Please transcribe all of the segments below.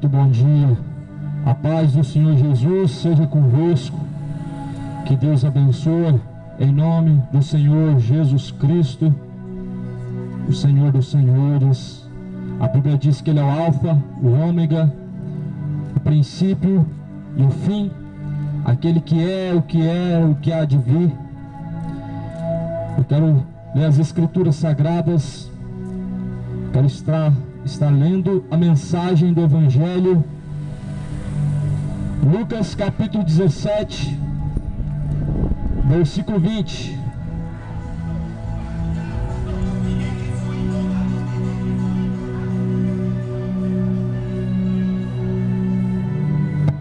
Muito bom dia. A paz do Senhor Jesus seja convosco. Que Deus abençoe em nome do Senhor Jesus Cristo, o Senhor dos Senhores. A Bíblia diz que Ele é o Alfa, o Ômega, o princípio e o fim, aquele que é, o que há de vir. Eu quero ler as Escrituras Sagradas. Quero estar lendo a mensagem do Evangelho, Lucas capítulo 17, versículo 20.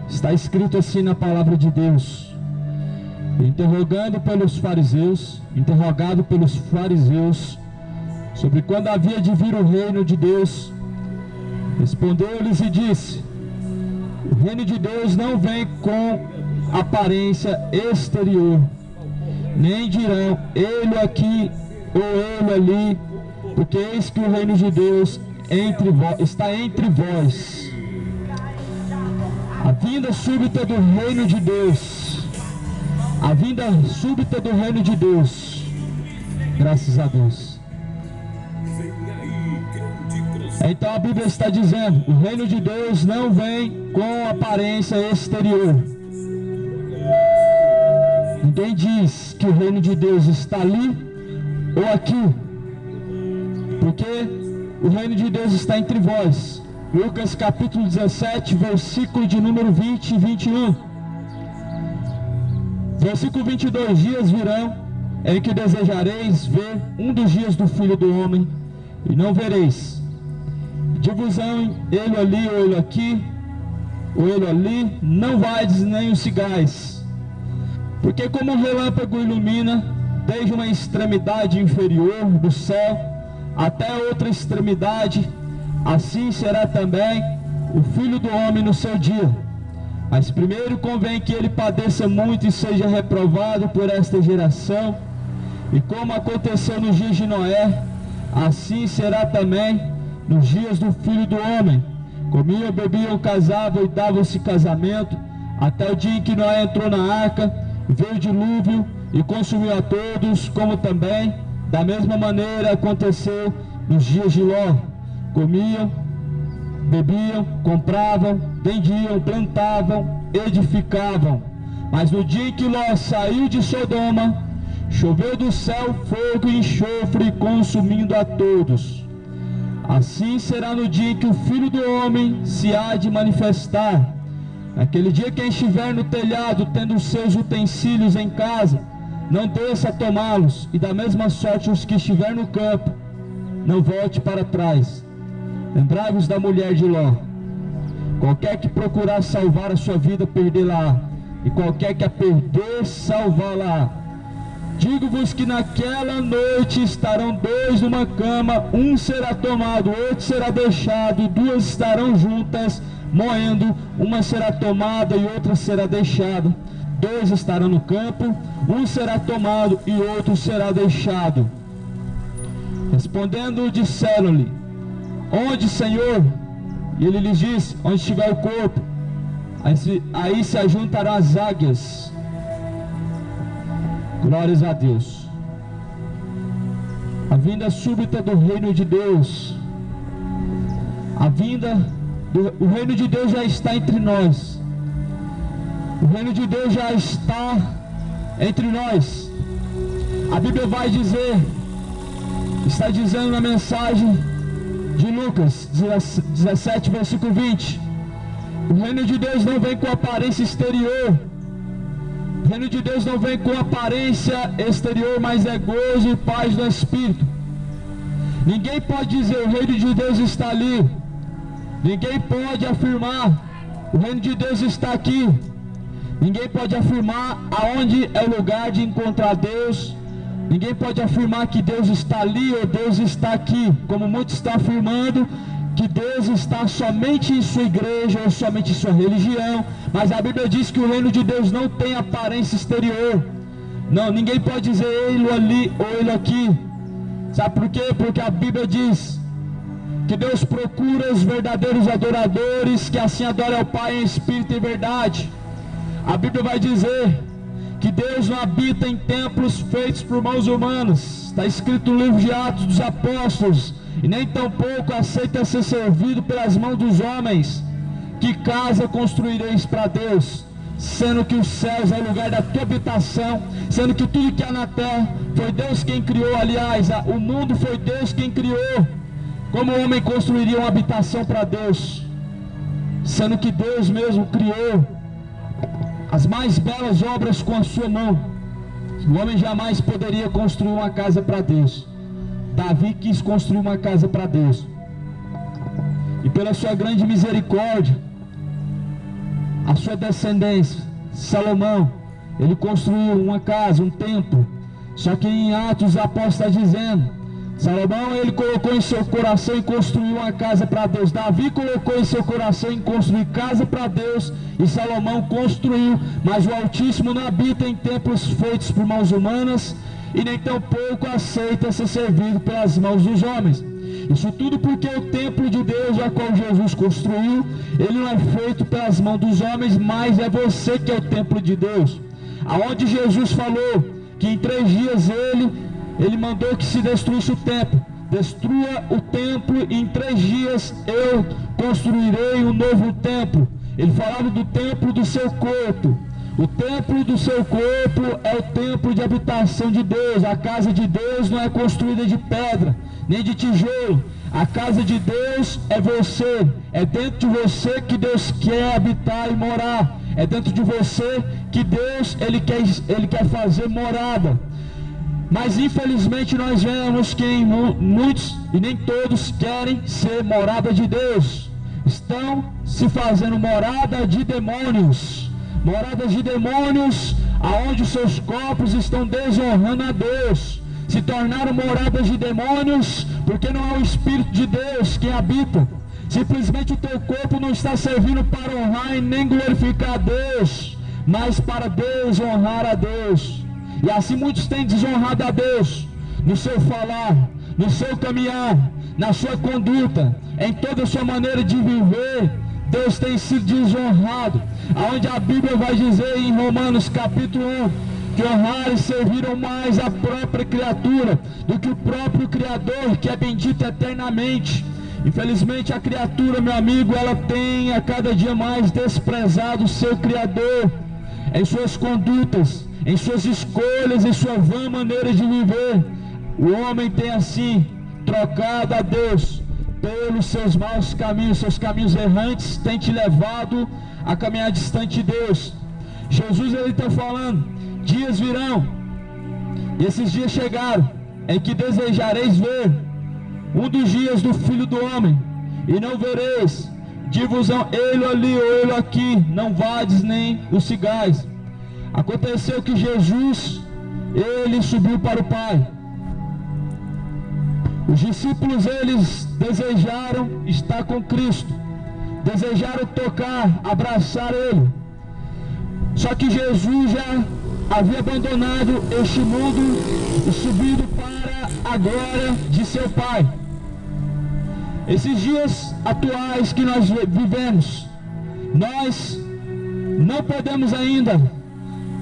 Está escrito assim na palavra de Deus: interrogado pelos fariseus sobre quando havia de vir o reino de Deus, respondeu-lhes e disse: o reino de Deus não vem com aparência exterior, nem dirão ele aqui ou ele ali, porque eis que o reino de Deus está entre vós. A vinda súbita do reino de Deus, a vinda súbita do reino de Deus, graças a Deus. Então a Bíblia está dizendo: o reino de Deus não vem com aparência exterior. Ninguém diz que o reino de Deus está ali ou aqui, porque o reino de Deus está entre vós. Lucas capítulo 17, versículo de número 20 e 21. Versículo 22: dias virão em que desejareis ver um dos dias do Filho do Homem, e não vereis. Digo-vos-ão, ele ali ou ele aqui, ou ele ali, não vades nem os sigais. Porque como um relâmpago ilumina desde uma extremidade inferior do céu até outra extremidade, assim será também o Filho do Homem no seu dia. Mas primeiro convém que ele padeça muito e seja reprovado por esta geração. E como aconteceu nos dias de Noé, assim será também nos dias do Filho do Homem. Comiam, bebiam, casavam e davam-se casamento, até o dia em que Noé entrou na arca, veio o dilúvio e consumiu a todos, como também da mesma maneira aconteceu nos dias de Ló. Comiam, bebiam, compravam, vendiam, plantavam, edificavam. Mas no dia em que Ló saiu de Sodoma, choveu do céu fogo e enxofre, consumindo a todos. Assim será no dia em que o Filho do Homem se há de manifestar. Naquele dia, quem estiver no telhado, tendo os seus utensílios em casa, não desça a tomá-los, e da mesma sorte os que estiver no campo, não volte para trás. Lembrai-vos da mulher de Ló. Qualquer que procurar salvar a sua vida, perdê-la, e qualquer que a perder, salvá-la. Digo-vos que naquela noite estarão dois numa cama, um será tomado, outro será deixado, e duas estarão juntas, moendo, uma será tomada e outra será deixada. Dois estarão no campo, um será tomado e outro será deixado. Respondendo, disseram-lhe: onde, Senhor? E ele lhes disse: onde estiver o corpo, aí se ajuntarão as águias. Glórias a Deus. A vinda súbita do reino de Deus. O reino de Deus já está entre nós. O reino de Deus já está entre nós. A Bíblia vai dizer, está dizendo na mensagem de Lucas 17, versículo 20: o reino de Deus não vem com aparência exterior. O reino de Deus não vem com aparência exterior, mas é gozo e paz do Espírito. Ninguém pode dizer o reino de Deus está ali. Ninguém pode afirmar o reino de Deus está aqui. Ninguém pode afirmar aonde é o lugar de encontrar Deus. Ninguém pode afirmar que Deus está ali ou Deus está aqui, como muitos estão afirmando que Deus está somente em sua igreja ou somente em sua religião. Mas a Bíblia diz que o reino de Deus não tem aparência exterior. Não, ninguém pode dizer ele ali ou ele aqui. Sabe por quê? Porque a Bíblia diz que Deus procura os verdadeiros adoradores, que assim adorem ao Pai em espírito e verdade. A Bíblia vai dizer que Deus não habita em templos feitos por mãos humanas. Está escrito no livro de Atos dos Apóstolos: e nem tampouco aceita ser servido pelas mãos dos homens. Que casa construireis para Deus, sendo que os céus é o lugar da tua habitação, sendo que tudo que há na terra foi Deus quem criou. Aliás, o mundo foi Deus quem criou. Como o homem construiria uma habitação para Deus, sendo que Deus mesmo criou as mais belas obras com a sua mão? O homem jamais poderia construir uma casa para Deus. Davi quis construir uma casa para Deus, e pela sua grande misericórdia, a sua descendência, Salomão, ele construiu uma casa, um templo. Só que em Atos os Apóstolos está dizendo, Salomão, ele colocou em seu coração e construiu uma casa para Deus. Davi colocou em seu coração em construir casa para Deus, e Salomão construiu. Mas o Altíssimo não habita em templos feitos por mãos humanas, e nem tampouco aceita ser servido pelas mãos dos homens. Isso tudo porque o templo de Deus, a qual Jesus construiu, ele não é feito pelas mãos dos homens, mas é você que é o templo de Deus. Aonde Jesus falou que em 3 dias ele mandou que se destruísse o templo. Destrua o templo e em 3 dias eu construirei um novo templo. Ele falava do templo do seu corpo. O templo do seu corpo é o templo de habitação de Deus. A casa de Deus não é construída de pedra, nem de tijolo. A casa de Deus é você. É dentro de você que Deus quer habitar e morar. É dentro de você que Deus ele quer fazer morada. Mas infelizmente nós vemos que muitos, e nem todos, querem ser morada de Deus. Estão se fazendo morada de demônios. Moradas de demônios, aonde os seus corpos estão desonrando a Deus. Se tornaram moradas de demônios, porque não é o Espírito de Deus que habita. Simplesmente o teu corpo não está servindo para honrar e nem glorificar a Deus, mas para desonrar a Deus. E assim muitos têm desonrado a Deus, no seu falar, no seu caminhar, na sua conduta, em toda a sua maneira de viver. Deus tem sido desonrado, aonde a Bíblia vai dizer em Romanos capítulo 1, que honrar e serviram mais a própria criatura do que o próprio Criador, que é bendito eternamente. Infelizmente a criatura, meu amigo, ela tem a cada dia mais desprezado o seu Criador, em suas condutas, em suas escolhas, em sua vã maneira de viver. O homem tem assim trocado a Deus pelos seus maus caminhos. Seus caminhos errantes têm te levado a caminhar distante de Deus. Jesus ele está falando, dias virão, e esses dias chegaram, em que desejareis ver um dos dias do Filho do Homem, e não vereis. Dir-vos-ão, ele ali ou ele aqui, não vades nem os sigais. Aconteceu que Jesus, ele subiu para o Pai. Os discípulos, eles desejaram estar com Cristo, desejaram tocar, abraçar Ele. Só que Jesus já havia abandonado este mundo e subido para a glória de seu Pai. Esses dias atuais que nós vivemos, nós não podemos ainda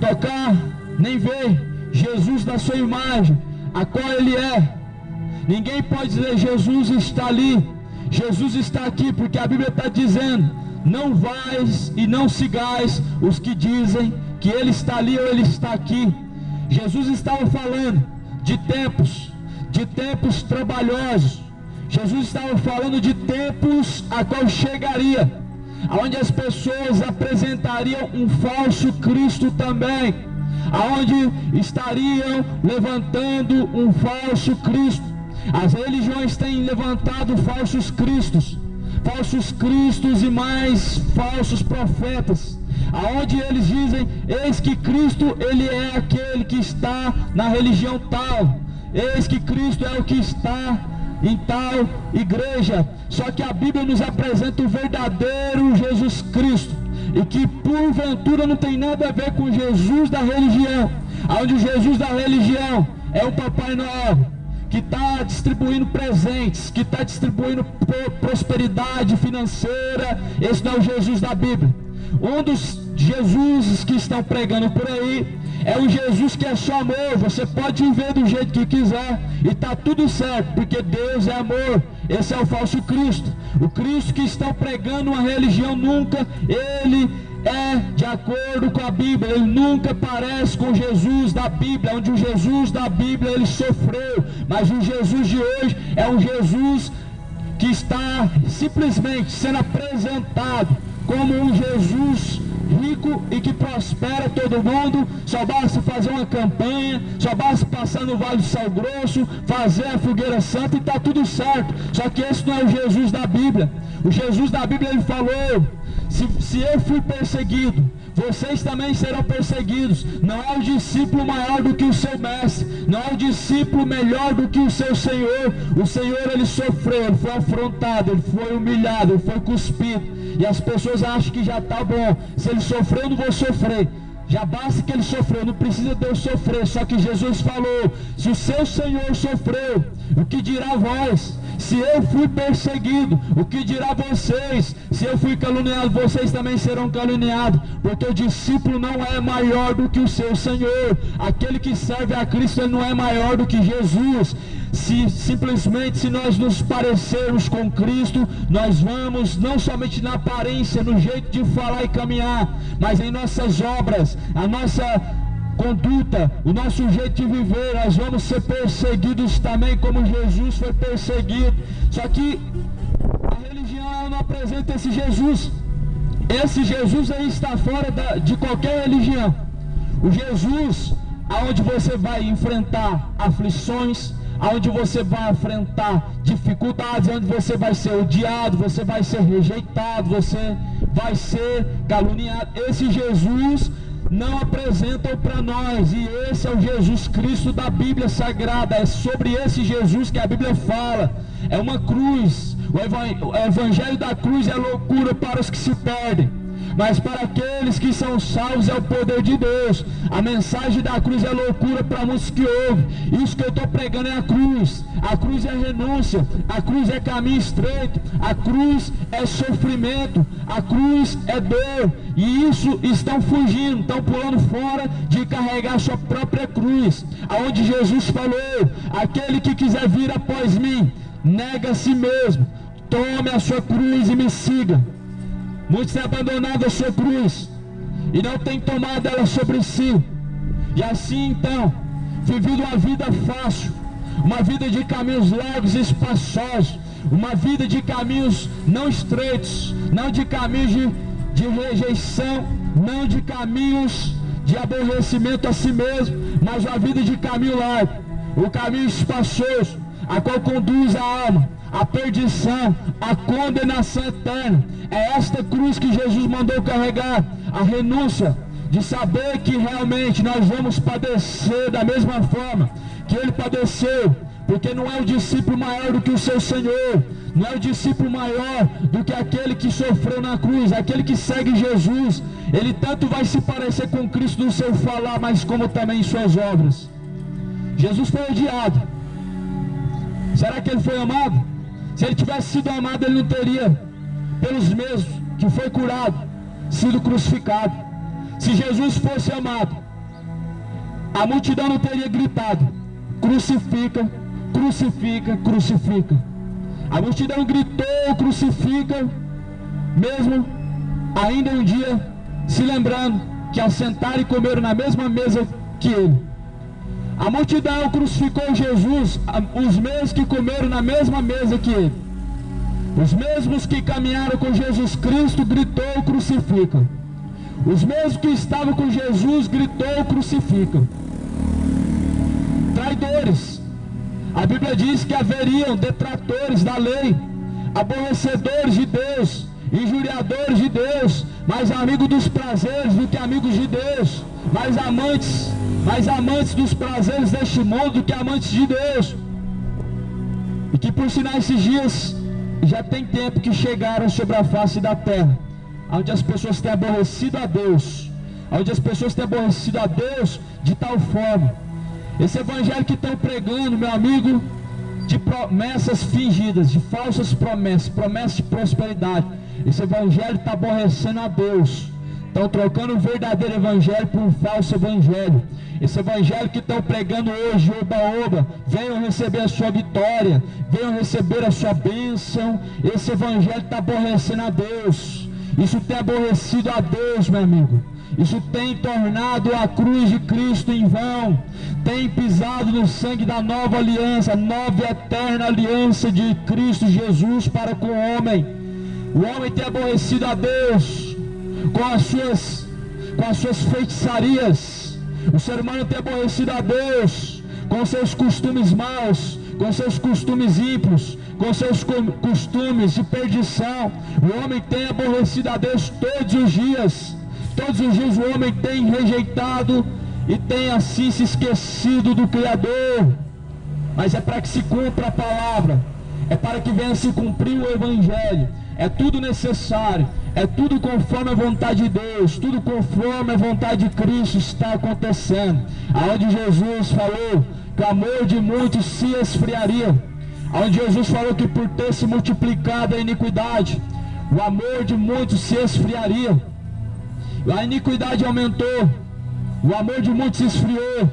tocar nem ver Jesus na sua imagem, a qual Ele é. Ninguém pode dizer Jesus está ali, Jesus está aqui, porque a Bíblia está dizendo, não vais e não sigais os que dizem que Ele está ali ou Ele está aqui. Jesus estava falando de tempos trabalhosos. Jesus estava falando de tempos a qual chegaria, onde as pessoas apresentariam um falso Cristo também, aonde estariam levantando um falso Cristo. As religiões têm levantado falsos cristos e mais falsos profetas, aonde eles dizem, eis que Cristo ele é aquele que está na religião tal, eis que Cristo é o que está em tal igreja. Só que a Bíblia nos apresenta o verdadeiro Jesus Cristo, e que porventura não tem nada a ver com Jesus da religião, onde o Jesus da religião é o Papai Noel, que está distribuindo presentes, que está distribuindo prosperidade financeira. Esse não é o Jesus da Bíblia. Um dos Jesuses que estão pregando por aí é o Jesus que é só amor. Você pode viver do jeito que quiser e está tudo certo, porque Deus é amor. Esse é o falso Cristo. O Cristo que estão pregando uma religião nunca, ele é de acordo com a Bíblia. Ele nunca parece com o Jesus da Bíblia, onde o Jesus da Bíblia ele sofreu. Mas o Jesus de hoje é um Jesus que está simplesmente sendo apresentado como um Jesus rico e que prospera todo mundo. Só basta fazer uma campanha, só basta passar no Vale do Sal Grosso, fazer a fogueira santa e está tudo certo. Só que esse não é o Jesus da Bíblia. O Jesus da Bíblia ele falou: se eu fui perseguido, vocês também serão perseguidos. Não é o discípulo maior do que o seu mestre, não é o discípulo melhor do que o seu Senhor. O Senhor ele sofreu, ele foi afrontado, ele foi humilhado, ele foi cuspido. E as pessoas acham que já está bom. Se ele sofreu, eu não vou sofrer. Já basta que ele sofreu, não precisa de eu sofrer. Só que Jesus falou: se o seu Senhor sofreu, o que dirá vós? Se eu fui perseguido, o que dirá vocês? Se eu fui caluniado, vocês também serão caluniados. Porque o discípulo não é maior do que o seu Senhor. Aquele que serve a Cristo, ele não é maior do que Jesus. Se nós nos parecermos com Cristo, nós vamos, não somente na aparência, no jeito de falar e caminhar, mas em nossas obras, a nossa conduta, o nosso jeito de viver, nós vamos ser perseguidos também como Jesus foi perseguido. Só que a religião ela não apresenta esse Jesus. Esse Jesus aí está fora de qualquer religião. O Jesus aonde você vai enfrentar aflições, aonde você vai enfrentar dificuldades, onde você vai ser odiado, você vai ser rejeitado, você vai ser caluniado. Esse Jesus não apresentam para nós, e esse é o Jesus Cristo da Bíblia Sagrada. É sobre esse Jesus que a Bíblia fala. É uma cruz. O evangelho da cruz é loucura para os que se perdem, mas para aqueles que são salvos é o poder de Deus. A mensagem da cruz é loucura para muitos que ouvem. Isso que eu estou pregando é a cruz. A cruz é renúncia, a cruz é caminho estreito, a cruz é sofrimento, a cruz é dor. E isso estão fugindo, estão pulando fora de carregar a sua própria cruz. Aonde Jesus falou: aquele que quiser vir após mim, nega a si mesmo, tome a sua cruz e me siga. Muitos têm abandonado a sua cruz e não têm tomado ela sobre si, e assim então vivido uma vida fácil, uma vida de caminhos largos e espaçosos, uma vida de caminhos não estreitos, não de caminhos de rejeição, não de caminhos de aborrecimento a si mesmo, mas uma vida de caminho largo, o caminho espaçoso, a qual conduz a alma à perdição, à condenação eterna. É esta cruz que Jesus mandou carregar, a renúncia de saber que realmente nós vamos padecer da mesma forma que ele padeceu, porque não é o discípulo maior do que o seu Senhor, não é o discípulo maior do que aquele que sofreu na cruz. Aquele que segue Jesus, ele tanto vai se parecer com Cristo no seu falar, mas como também em suas obras. Jesus foi odiado. Será que ele foi amado? Se ele tivesse sido amado, ele não teria, pelos mesmos que foi curado, sido crucificado. Se Jesus fosse amado, a multidão não teria gritado: crucifica, crucifica, crucifica. A multidão gritou: crucifica, mesmo ainda um dia se lembrando que assentaram e comeram na mesma mesa que ele. A multidão crucificou Jesus, os mesmos que comeram na mesma mesa que ele. Os mesmos que caminharam com Jesus Cristo gritou: crucificam. Os mesmos que estavam com Jesus gritou: crucificam. Traidores. A Bíblia diz que haveriam detratores da lei, aborrecedores de Deus, injuriadores de Deus, mais amigos dos prazeres do que amigos de Deus, mais amantes dos prazeres deste mundo do que amantes de Deus. E que por sinal esses dias já tem tempo que chegaram sobre a face da terra, onde as pessoas têm aborrecido a Deus, onde as pessoas têm aborrecido a Deus de tal forma. Esse evangelho que estão pregando, meu amigo, de promessas fingidas, de falsas promessas, promessas de prosperidade. Esse evangelho está aborrecendo a Deus. Estão trocando o verdadeiro evangelho por um falso evangelho. Esse evangelho que estão pregando hoje, oba-oba, venham receber a sua vitória, venham receber a sua bênção. Esse evangelho está aborrecendo a Deus. Isso tem aborrecido a Deus, meu amigo. Isso tem tornado a cruz de Cristo em vão. Tem pisado no sangue da nova aliança, nova e eterna aliança de Cristo Jesus para com o homem. O homem tem aborrecido a Deus com as suas feitiçarias. O ser humano tem aborrecido a Deus com seus costumes maus, com seus costumes ímpios, com seus costumes de perdição. O homem tem aborrecido a Deus todos os dias. Todos os dias o homem tem rejeitado e tem assim se esquecido do Criador. Mas é para que se cumpra a palavra, é para que venha se cumprir o evangelho. É tudo necessário, é tudo conforme a vontade de Deus, tudo conforme a vontade de Cristo está acontecendo. Aonde Jesus falou que o amor de muitos se esfriaria, aonde Jesus falou que por ter se multiplicado a iniquidade, o amor de muitos se esfriaria. A iniquidade aumentou, o amor de muitos se esfriou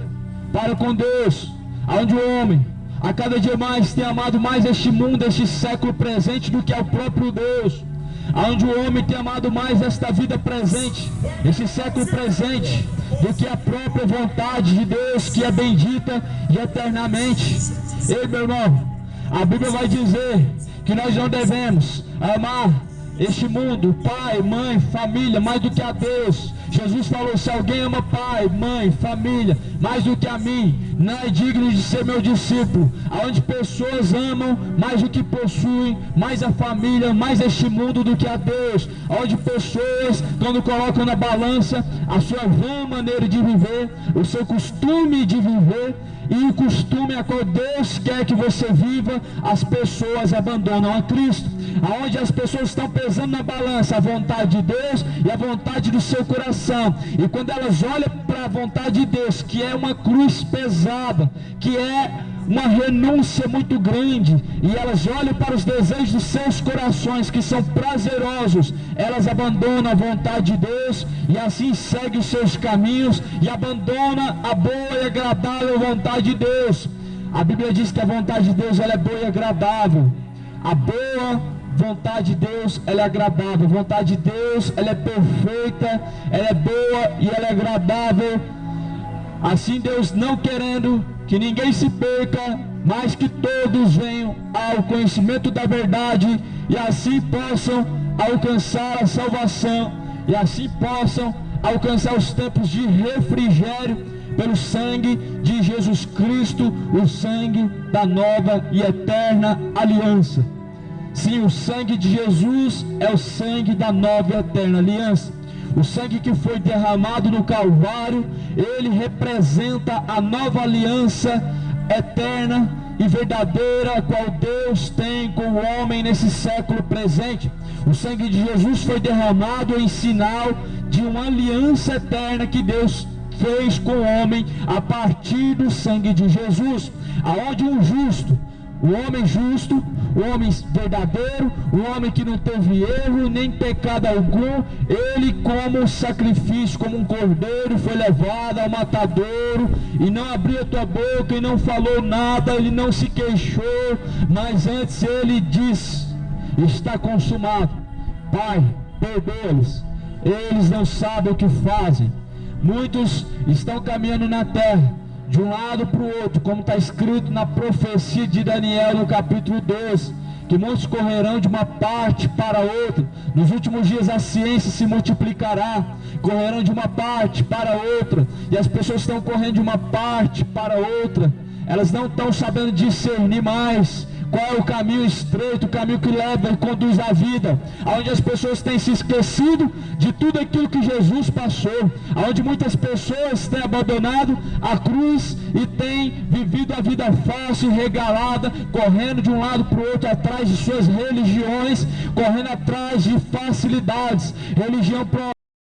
para com Deus, aonde o homem a cada dia mais tem amado mais este mundo, este século presente, do que ao próprio Deus. Onde o homem tem amado mais esta vida presente, este século presente, do que a própria vontade de Deus, que é bendita e eternamente. Ei, meu irmão, a Bíblia vai dizer que nós não devemos amar este mundo, pai, mãe, família, mais do que a Deus. Jesus falou: se alguém ama pai, mãe, família, mais do que a mim, não é digno de ser meu discípulo. Aonde pessoas amam mais do que possuem, mais a família, mais este mundo do que a Deus. Onde pessoas, quando colocam na balança a sua vã maneira de viver, o seu costume de viver, e o costume a qual Deus quer que você viva, as pessoas abandonam a Cristo. Aonde as pessoas estão pesando na balança a vontade de Deus e a vontade do seu coração, e quando elas olham para a vontade de Deus, que é uma cruz pesada, que é uma renúncia muito grande, e elas olham para os desejos dos seus corações, que são prazerosos, elas abandonam a vontade de Deus, e assim seguem os seus caminhos, e abandonam a boa e agradável vontade de Deus. A Bíblia diz que a vontade de Deus, ela é boa e agradável. A boa vontade de Deus, ela é agradável. A vontade de Deus, ela é perfeita, ela é boa e ela é agradável. Assim Deus não querendo que ninguém se perca, mas que todos venham ao conhecimento da verdade, e assim possam alcançar a salvação, e assim possam alcançar os tempos de refrigério pelo sangue de Jesus Cristo, o sangue da nova e eterna aliança. Sim, o sangue de Jesus é o sangue da nova e eterna aliança. O sangue que foi derramado no Calvário, ele representa a nova aliança eterna e verdadeira, a qual Deus tem com o homem nesse século presente. O sangue de Jesus foi derramado em sinal de uma aliança eterna que Deus fez com o homem a partir do sangue de Jesus, aonde um justo, o homem justo, o homem verdadeiro, o homem que não teve erro nem pecado algum, ele como sacrifício, como um cordeiro, foi levado ao matadouro, e não abriu a tua boca e não falou nada, ele não se queixou, mas antes ele disse: está consumado. Pai, perdoa-lhes, eles não sabem o que fazem. Muitos estão caminhando na terra de um lado para o outro, como está escrito na profecia de Daniel no capítulo 12, que muitos correrão de uma parte para outra. Nos últimos dias a ciência se multiplicará, correrão de uma parte para outra, e as pessoas estão correndo de uma parte para outra, elas não estão sabendo discernir mais qual é o caminho estreito, o caminho que leva e conduz à vida, onde as pessoas têm se esquecido de tudo aquilo que Jesus passou, onde muitas pessoas têm abandonado a cruz e têm vivido a vida falsa e regalada, correndo de um lado para o outro atrás de suas religiões, correndo atrás de facilidades. Religião